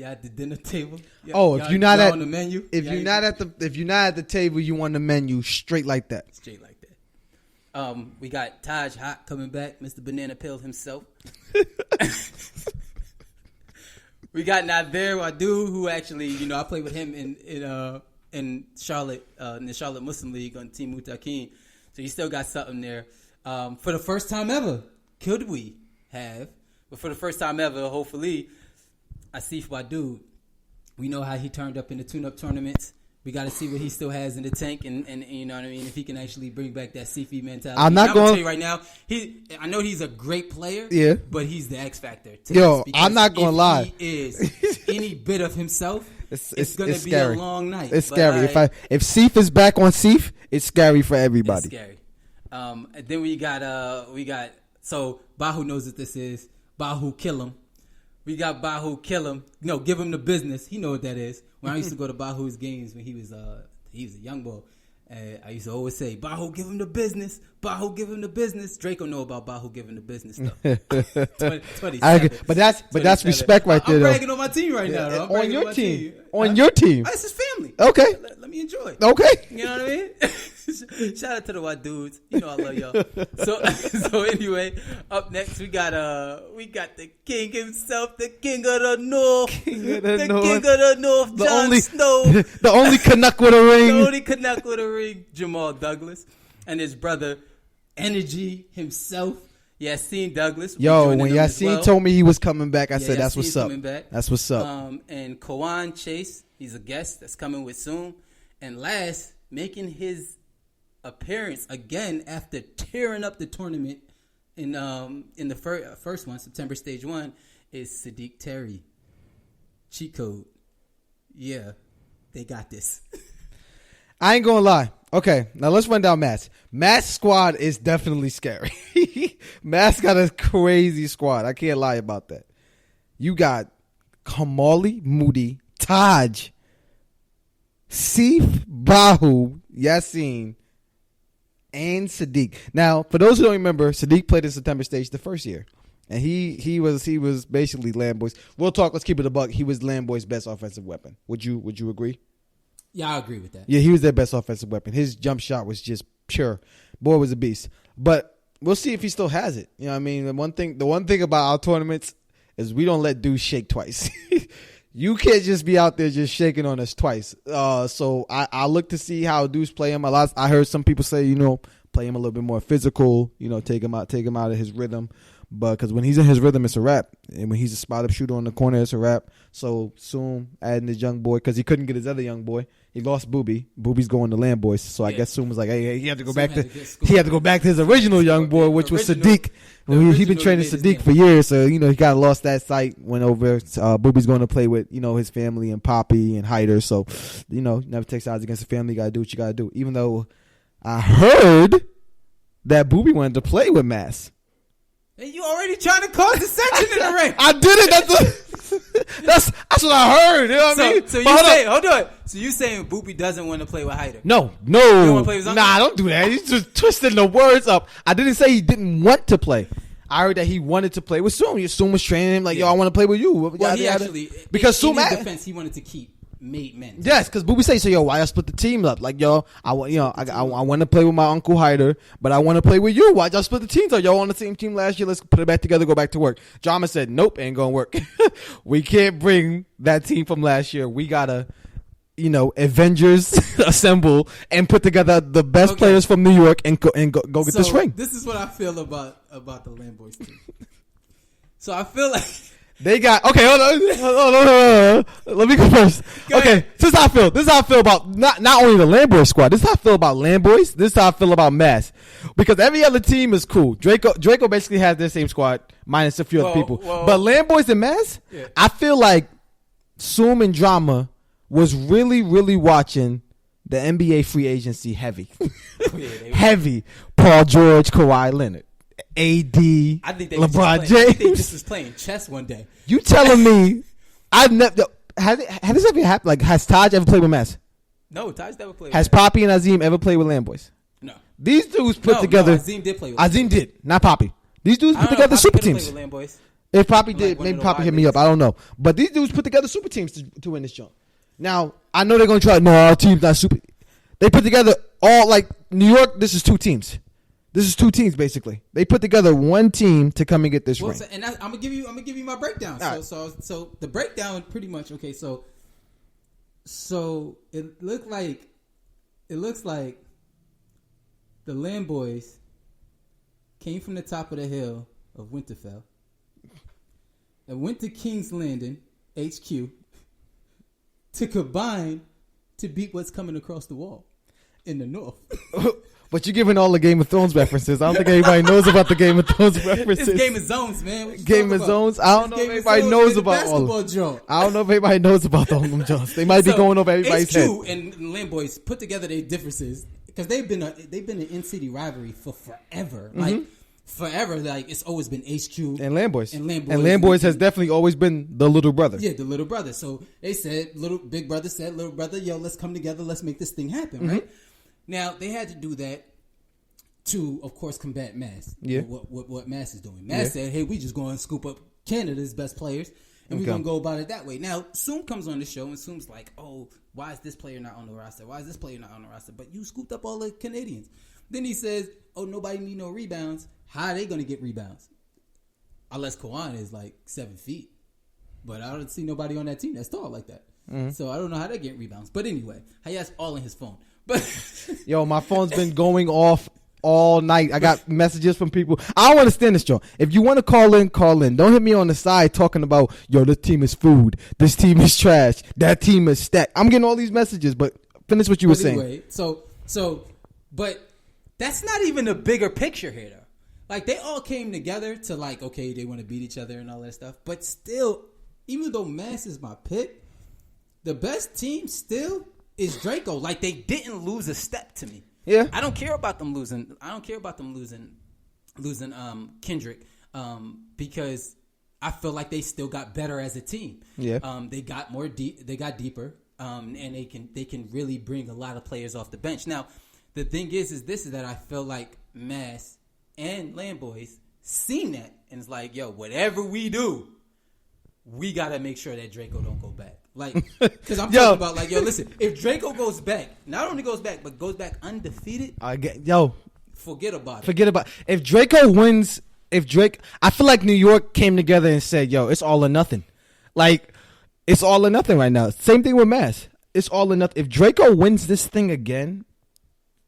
at the dinner table. If you're not on the menu. If you're not at the table, you on the menu straight like that. Straight like that. We got Taj Hot coming back, Mr. Banana Peel himself. We got Nadir Wadu, who actually, I played with him in Charlotte, in the Charlotte Muslim League on Team Mutakin. So he still got something there. For the first time ever, could we have? But for the first time ever, hopefully, Asif Wadu. We know how he turned up in the tune-up tournaments. We got to see what he still has in the tank, and you know what I mean. If he can actually bring back that Sifi mentality. I'm going to tell you right now. I know he's a great player. Yeah. But he's the X factor. I'm not going to lie. If he is any bit of himself, it's going to be scary. a long night. It's scary. If Sif is back on Sif, it's scary for everybody. It's scary. And then we got so Bahu knows what this is. Bahu kill him. We got Bahu kill him. No, give him the business. He know what that is. When I used to go to Bahu's games when he was a young boy, I used to always say, Bajo, give him the business. Bajo, give him the business. Draco know about Bajo giving the business stuff. 27. But that's respect right there. I'm though. bragging on my team right now. Though. On your team. On your team. That's his family. Okay. Let me enjoy. Okay. You know what I mean? Shout out to the white dudes. You know I love y'all. So anyway, up next we got the king himself, the king of the north, king of the north, Jon Snow, the only Canuck with a ring, the only Canuck with a ring, Jamal Douglas, and his brother, Energy himself, Yassine Douglas. Yo, when Yassine told me he was coming back, I said, "That's what's up. That's what's up." And Kawan Chase, he's a guest that's coming with soon. And last, making his appearance again after tearing up the tournament in the first one, September Stage 1, is Sadiq Terry. Cheat code. Yeah, they got this. I ain't gonna lie. Okay, now let's run down Matt's. Matt's squad is definitely scary. Matt's got a crazy squad. I can't lie about that. You got Kamali, Moody, Taj, Sif, Bahu, Yassine, and Sadiq. Now, for those who don't remember, Sadiq played in September Stage the first year. And he was basically Lamboy's. We'll talk, let's keep it a buck. He was Lamboy's best offensive weapon. Would you agree? Yeah, I agree with that. Yeah, he was their best offensive weapon. His jump shot was just pure. Boy was a beast. But we'll see if he still has it. You know what I mean? The one thing about our tournaments is we don't let dudes shake twice. You can't just be out there just shaking on us twice. So I look to see how dudes play him. I heard some people say, play him a little bit more physical, take him out of his rhythm. But because when he's in his rhythm, it's a wrap. And when he's a spot-up shooter on the corner, it's a wrap. So soon adding this young boy, because he couldn't get his other young boy. He lost Booby. Booby's going to Lamboys. So I guess Soon was like, hey, he had to go back to his original young boy, which was Sadiq. He's been training Sadiq for years. So, he kind of lost that sight, went over. Booby's going to play with, his family and Poppy and Hyder. So, never take sides against the family. You got to do what you got to do. Even though I heard that Booby wanted to play with Mass. And you already trying to cause dissension in the ring. I did it. That's what I heard. You know what I mean? So you say, hold on. So you saying Boopy doesn't want to play with Hyder? No. You don't want to play with Uncle? Nah, don't do that. He's just twisting the words up. I didn't say he didn't want to play. I heard that he wanted to play with Soom. Soom was training him like, yo, I want to play with you. Well, he actually, because in his defense, he wanted to keep made men. Yes, because Booby say, so yo, why I split the team up? Like, yo, I want to play with my Uncle Hyder, but I want to play with you. Why y'all split the teams up? Y'all on the same team last year. Let's put it back together, go back to work. Drama said, nope, ain't gonna work. We can't bring that team from last year. We gotta, Avengers assemble and put together the best players from New York and go get this ring. This is what I feel about the Lamboys team. So I feel like they got hold on. Let me go first. This is how I feel about not only the Lamboy squad. This is how I feel about Lamboys. This is how I feel about Mass. Because every other team is cool. Draco basically has their same squad minus a few other people. But Lamboys and Mass, I feel like Soom and Drama was really, really watching the NBA free agency heavy. Heavy. Paul George, Kawhi Leonard. AD, I think LeBron James. I think they just was playing chess one day. You telling me I've never has this ever happened? Like, has Taj ever played with Mass? No, Taj never played. Has Poppy and Azim ever played with Lamboys? No. These dudes put together. Azim did play with Azim did, not Poppy. These dudes put together super teams. If Poppy did, maybe Poppy hit me up. I don't know. But these dudes put together super teams to win this jump. Now, I know they're going to try. No, our team's not super. They put together all, like, New York, this is two teams. This is two teams, basically. They put together one team to come and get this ring. And I'm gonna give you my breakdown. So the breakdown pretty much okay. So it looks like the Lamboys came from the top of the hill of Winterfell and went to King's Landing HQ to combine to beat what's coming across the wall in the north. But you're giving all the Game of Thrones references. I don't think everybody knows about the Game of Thrones references. It's Game of Zones, man. Game of Zones? I don't know if everybody knows about all of them. I don't know if everybody knows about all of them, Jones. They might be going over everybody's head. HQ and Lamboys put together their differences because they've been an in-city rivalry for forever. Mm-hmm. Like, forever. Like, it's always been HQ and Lamboys. And Lamboys has definitely always been the little brother. Yeah, the little brother. So they said, big brother said, little brother, yo, let's come together. Let's make this thing happen, right? Now they had to do that to, of course, combat Mass. Yeah. What Mass is doing. Mass said, "Hey, we just going to scoop up Canada's best players, and we're gonna go about it that way." Now, Soom comes on the show, and Soom's like, "Oh, why is this player not on the roster? Why is this player not on the roster? But you scooped up all the Canadians." Then he says, "Oh, nobody need no rebounds. How are they gonna get rebounds? Unless Kawhi is like 7 feet, but I don't see nobody on that team that's tall like that. So I don't know how they get rebounds. But anyway, he has all in his phone. But yo, my phone's been going off all night. I got messages from people. I don't understand this, Joe. If you want to call in, call in. Don't hit me on the side talking about, yo, this team is food. This team is trash. That team is stacked. I'm getting all these messages, but finish what you were saying. But that's not even the bigger picture here, though. Like, they all came together to, like, okay, they want to beat each other and all that stuff. But still, even though Mass is my pick, the best team still is Draco. Like, they didn't lose a step to me. Yeah. I don't care about them losing. Losing Kendrick because I feel like they still got better as a team. Yeah. They got more deep. They got deeper. And they can really bring a lot of players off the bench. Now, the thing is that I feel like Mass and Landboys seen that and it's like, yo, whatever we do, we gotta make sure that Draco don't go back. Like, because I'm talking about, like, yo, listen, if Draco goes back, not only goes back, but goes back undefeated, forget about it. If Draco wins, I feel like New York came together and said, yo, it's all or nothing. Like, it's all or nothing right now. Same thing with Mass. It's all or nothing. If Draco wins this thing again,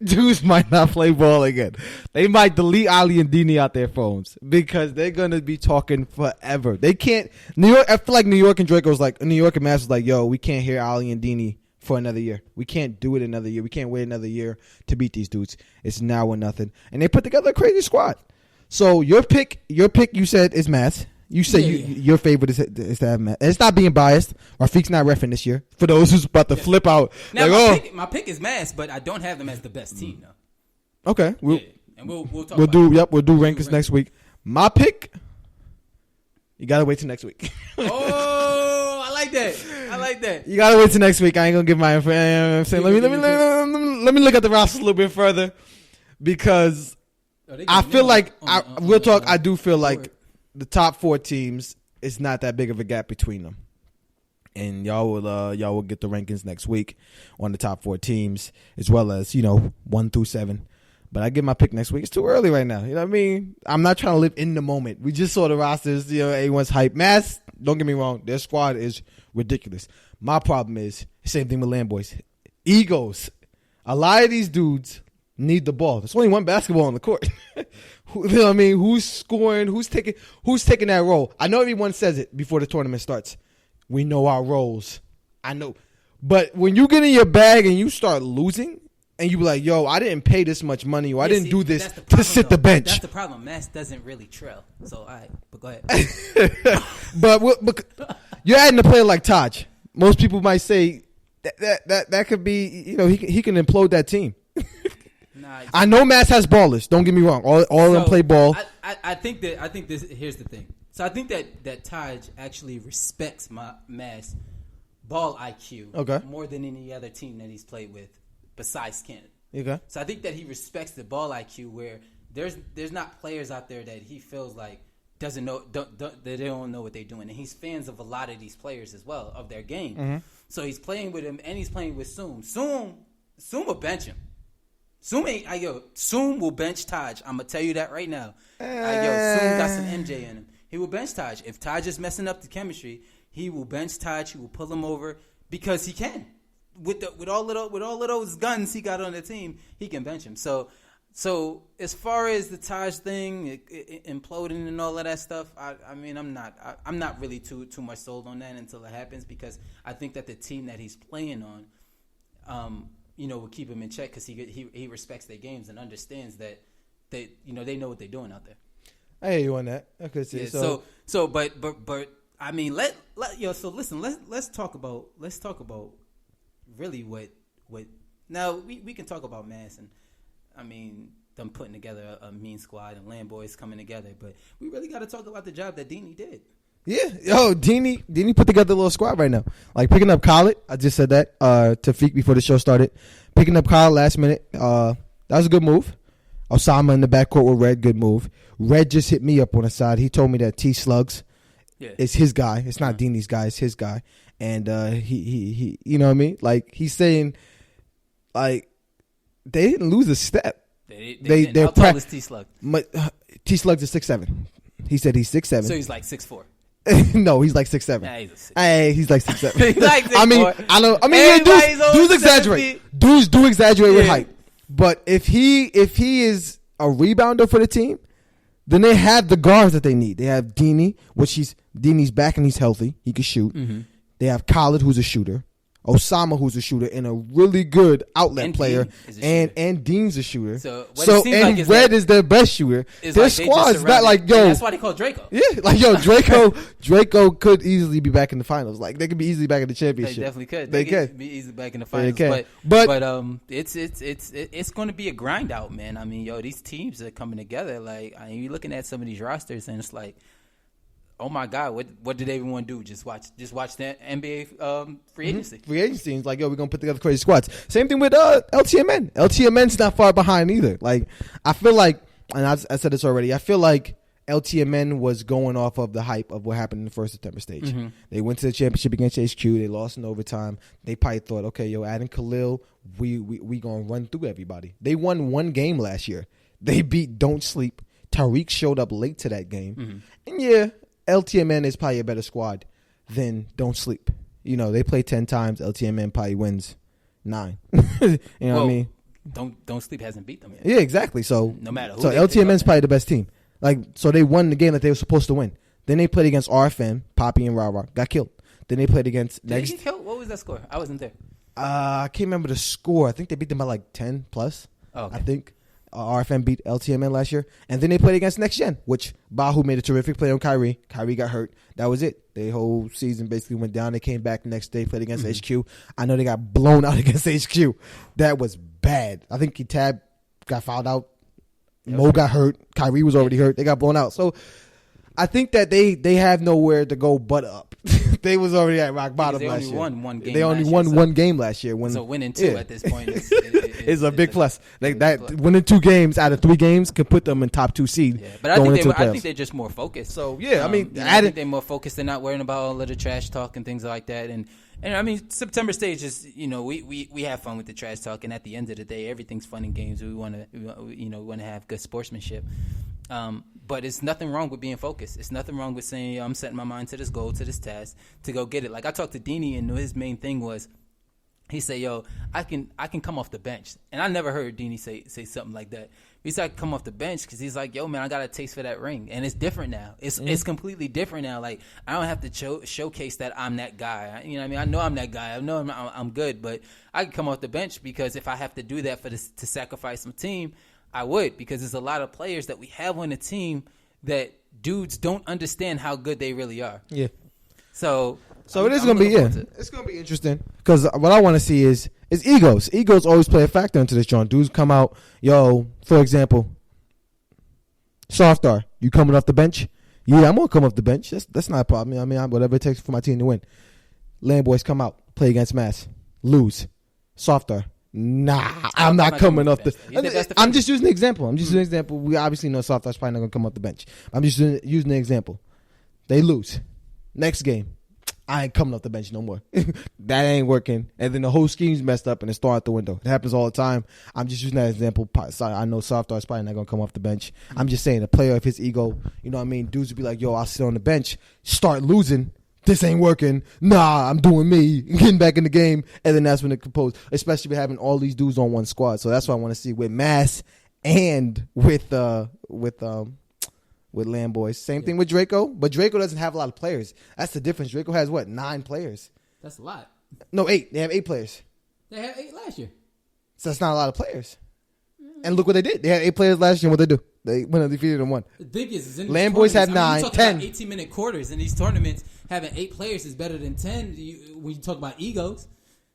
dudes might not play ball again. They might delete Ali and Dini out their phones because they're gonna be talking forever. They can't. New York. I feel like New York and Draco was like, New York and Mass was like, yo, we can't hear Ali and Dini for another year. We can't do it another year. We can't wait another year to beat these dudes. It's now or nothing. And they put together a crazy squad. So your pick, you said is Mass. You say your favorite is to have Mass. And it's not being biased. Rafiq's not reffing this year. For those who's about to flip out. Now, like, my pick is Mass, but I don't have them as the best team, though. Okay. And we'll talk we'll about do. it. Yep, we'll do rankings next week. My pick, you gotta wait till next week. Oh, I like that. You gotta wait till next week. I ain't gonna give my info. Let me look at the roster a little bit further because I feel like I do feel like the top 4 teams, it's not that big of a gap between them. And y'all will get the rankings next week on the top 4 teams as well as 1 through 7. But I get my pick next week. It's too early right now. You know what I mean? I'm not trying to live in the moment. We just saw the rosters. Everyone's hype. Mass, don't get me wrong, their squad is ridiculous. My problem is same thing with Landboys. Egos. A lot of these dudes need the ball. There's only one basketball on the court. You know what I mean? Who's scoring? Who's taking that role? I know everyone says it before the tournament starts. We know our roles. I know. But when you get in your bag and you start losing and you be like, yo, I didn't pay this much money or I didn't do this to sit the bench. That's the problem. Mass doesn't really trail. So, all right. But go ahead. but you're adding a player like Taj. Most people might say that could be, he can implode that team. I know Mass has ballers. Don't get me wrong. All of them play ball. I think this. Here's the thing. So I think that Taj actually respects my Mass ball IQ more than any other team that he's played with besides Canada. Okay. So I think that he respects the ball IQ where there's not players out there that he feels like doesn't know they don't know what they're doing, and he's fans of a lot of these players as well of their game. Mm-hmm. So he's playing with him and he's playing with Soom. Soom will bench him. Soom will bench Taj. I'm gonna tell you that right now. Soom got some MJ in him. He will bench Taj. If Taj is messing up the chemistry, he will bench Taj. He will pull him over because he can. With all of those guns he got on the team, he can bench him. So as far as the Taj thing imploding and all of that stuff, I mean I'm not really too much sold on that until it happens because I think that the team that he's playing on, will keep him in check because he respects their games and understands that they know what they're doing out there. I hear you on that. Okay, but I mean so listen, let's talk about really what now we can talk about Mass and I mean them putting together a mean squad and Landboys coming together, but we really got to talk about the job that Dini did. Yeah, yo, Dini put together a little squad right now. Like picking up Khaled, I just said that to Feek before the show started. Picking up Khaled last minute, that was a good move. Osama in the backcourt with Red, good move. Red just hit me up on the side. He told me that T Slugs is his guy. It's not Dini's guy, it's his guy. And he you know what I mean? Like he's saying, like they didn't lose a step. How tall is T Slug? T Slugs is 6'7". He said he's 6'7". So he's like 6'4". No, he's like 6'7". Nah, he's a 6'7". Hey, he's like 6'7". He's like 6'4". I mean, yeah, dudes exaggerate. Dudes do exaggerate with height. But if he is a rebounder for the team, then they have the guards that they need. They have Dini, Dini's back and he's healthy. He can shoot. Mm-hmm. They have Khaled, who's a shooter. Osama, who's a shooter, and a really good outlet player, and Dean's a shooter. So and like Red is their best shooter. Their squad's not like, yo. That's why they call Draco. Yeah, like yo, Draco could easily be back in the finals. Like they could be easily back in the championship. They definitely could. They could be easily back in the finals. But it's going to be a grind out, man. I mean, yo, these teams are coming together. Like you're looking at some of these rosters, and it's like, oh my God! What did everyone do? Just watch the NBA free agency. Free agency is like, yo, we're gonna put together crazy squads. Same thing with LTMN. LTMN's not far behind either. Like I feel like, and I said this already. I feel like LTMN was going off of the hype of what happened in the first September stage. Mm-hmm. They went to the championship against HQ. They lost in overtime. They probably thought, okay, yo, adding Khalil, we gonna run through everybody. They won one game last year. They beat Don't Sleep. Tariq showed up late to that game, and yeah. LTMN is probably a better squad than Don't Sleep. You know, they play 10 times. LTMN probably wins 9. You know what I mean? Don't Sleep hasn't beat them yet. Yeah, exactly. So no matter who. So LTMN's probably the best team. Like, so they won the game that they were supposed to win. Then they played against RFM, Poppy and Rara, got killed. Then they played against Did they get killed? What was that score? I wasn't there. I can't remember the score. I think they beat them by like 10 plus. Oh, okay. I think. RFM beat LTMN last year. And then they played against Next Gen, which Bahu made a terrific play on Kyrie. Kyrie got hurt. That was it. The whole season basically went down. They came back the next day, played against HQ. I know they got blown out against HQ. That was bad. I think Tab got fouled out. Mo got hurt. Kyrie was already hurt. They got blown out. So I think that they have nowhere to go but up. They was already at rock bottom last year. They only won one game. They only won one game last year. So winning 2 at this point is a big plus. Like that, winning 2 games out of 3 games could put them in top 2 seed. Yeah, but I think they're just more focused. So yeah, I mean, I think they're more focused. They're not worrying about all of the trash talk and things like that. And I mean, September stage is, you know, we have fun with the trash talk, and at the end of the day, everything's fun and games. We want to have good sportsmanship. But it's nothing wrong with being focused. It's nothing wrong with saying, I'm setting my mind to this goal, to this task, to go get it. Like I talked to Dini, and his main thing was, he said, yo, I can come off the bench. And I never heard Dini say something like that. He said I can come off the bench because he's like, yo, man, I got a taste for that ring. And it's different now. It's completely different now. Like, I don't have to showcase that I'm that guy. You know what I mean? I know I'm that guy. I know I'm good. But I can come off the bench because if I have to do that to sacrifice some team, I would, because there's a lot of players that we have on the team that dudes don't understand how good they really are. Yeah. So it is going to be, it's going to be interesting, because what I want to see is egos. Egos always play a factor into this, John. Dudes come out, yo, for example, Softar, you coming off the bench? Yeah, I'm going to come off the bench. That's not a problem. I mean, whatever it takes for my team to win. Land boys come out, play against Mass, lose. Softar. Nah, I'm not coming off the. I'm just using an example. We obviously know Softar's probably not going to come off the bench. I'm just using an example. They lose. Next game, I ain't coming off the bench no more. That ain't working. And then the whole scheme's messed up and it's thrown out the window. It happens all the time. I'm just using that example. Sorry, I know Softar's probably not going to come off the bench. I'm just saying, a player of his ego, you know what I mean? Dudes would be like, yo, I'll sit on the bench, start losing. This ain't working. Nah, I'm doing me. Getting back in the game. And then that's when it composed. Especially with having all these dudes on one squad. So that's what I want to see with Mass and with Land Boys. Same thing with Draco. But Draco doesn't have a lot of players. That's the difference. Draco has, 9 players? That's a lot. No, 8. They have 8 players. They had 8 last year. So that's not a lot of players. And look what they did. They had 8 players last year. What they do? They went undefeated and won. The thing is in Land Boys have 9, 10. 18-minute quarters in these tournaments. Having 8 players is better than 10. When you talk about egos,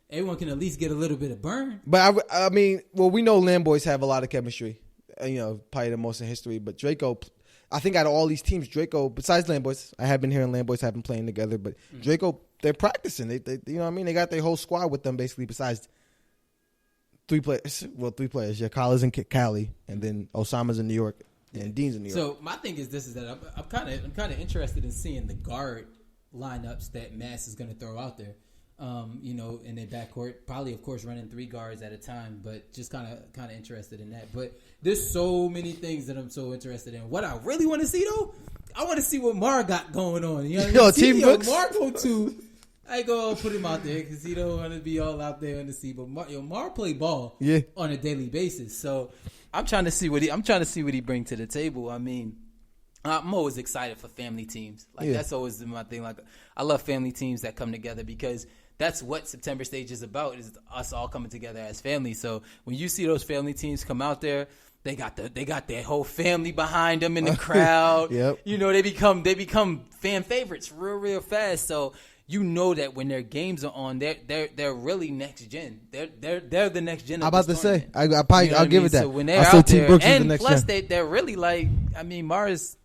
everyone can at least get a little bit of burn. But I mean, well, we know Land Boys have a lot of chemistry. You know, probably the most in history. But Draco, I think out of all these teams, Draco, besides Lamboys, I have been hearing Lamboys have been playing together, but Draco, they're practicing. They you know what I mean? They got their whole squad with them basically. Besides three players. Yeah, Kala's in Cali, and then Osama's in New York, and Dean's in New York. So my thing is that I'm kind of interested in seeing the guard lineups that Mass is going to throw out there. In their backcourt, probably of course running 3 guards at a time, but just kind of interested in that. But there's so many things that I'm so interested in. What I really want to see though, I want to see what Mar got going on. You know what I mean? Team Brooks. Mar go to. I ain't gonna put him out there because he don't want to be all out there in the sea. But Mar play ball on a daily basis, so I'm trying to see what he bring to the table. I mean, I'm always excited for family teams. That's always my thing. Like I love family teams that come together because that's what September Stage is about, is us all coming together as family. So when you see those family teams come out there, they got their whole family behind them in the crowd. Yep. They become fan favorites real fast. So you know that when their games are on, they're really next gen. They're the next gen. I'm about to say, I'll give it that. So when they're out there, Brooks and is the next plus gen. they're really like, I mean, Mar is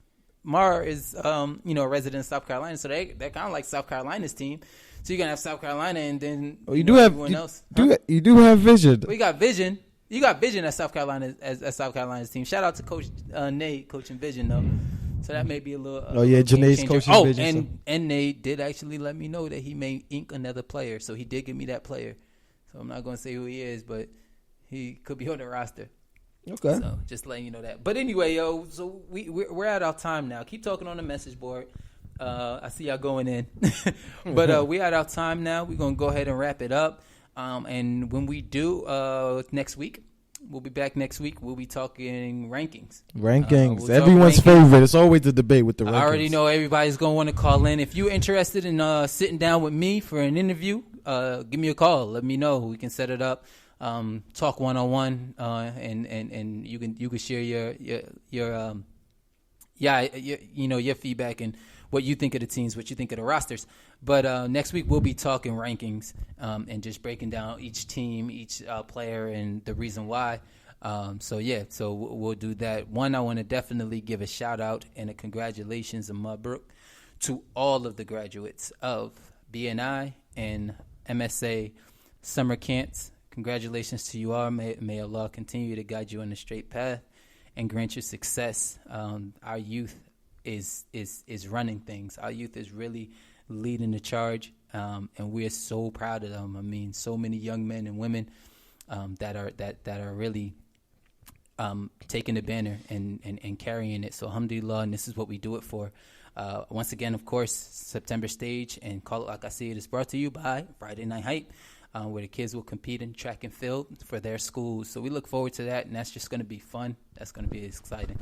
a resident of South Carolina, so they're kind of like South Carolina's team. So you're gonna have South Carolina, and then everyone else. You do have vision. We got vision. You got vision as South Carolina's team. Shout out to Coach Nate coaching vision though. So that may be a little. Janae's coaching vision. And Nate did actually let me know that he may ink another player. So he did give me that player. So I'm not gonna say who he is, but he could be on the roster. Okay. So just letting you know that. But anyway, so we're at our time now. Keep talking on the message board. I see y'all going in. But we're at our time now. We're going to go ahead and wrap it up. And when we do next week, we'll be back next week. We'll be talking rankings. Everyone's favorite. It's always the debate with the rankings. I already know everybody's going to want to call in. If you're interested in sitting down with me for an interview, give me a call. Let me know. We can set it up. Talk one-on-one, and you can share your feedback and what you think of the teams, what you think of the rosters. But next week we'll be talking rankings and just breaking down each team, each player, and the reason why. So we'll do that. One, I want to definitely give a shout out and a congratulations and mabruk to all of the graduates of BNI and MSA summer camps. Congratulations to you all. May Allah continue to guide you on the straight path and grant you success. Our youth is running things. Our youth is really leading the charge, and we're so proud of them. I mean, so many young men and women that are really taking the banner and carrying it. So alhamdulillah, and this is what we do it for. Once again, of course, September Stage and Call It Like I See It is brought to you by Friday Night Hype, where the kids will compete in track and field for their schools. So we look forward to that, and that's just going to be fun. That's going to be exciting.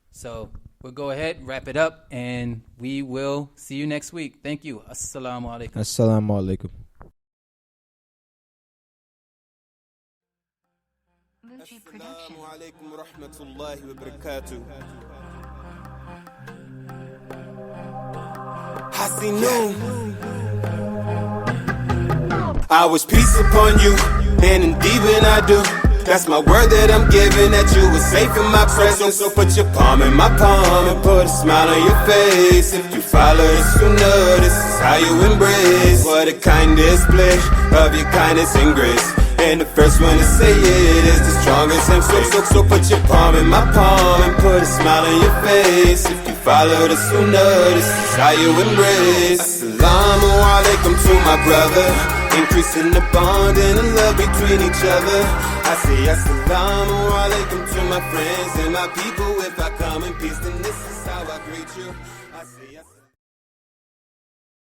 So we'll go ahead, wrap it up, and we will see you next week. Thank you. Assalamu alaikum. Assalamu alaikum. Assalamu alaikum wa rahmatullahi wa barakatuh. I wish peace upon you, and indeed when I do, that's my word that I'm giving, that you were safe in my presence. So put your palm in my palm and put a smile on your face. If you follow the sunnah, this is how you embrace. What a kind display of your kindness and grace. And the first one to say it is the strongest and so put your palm in my palm and put a smile on your face. If you follow the sunnah, this is how you embrace. Assalamu alaikum to my brother, increasing the bond and the love between each other. I say assalamu alaikum to my friends and my people. If I come in peace, then this is how I greet you. I say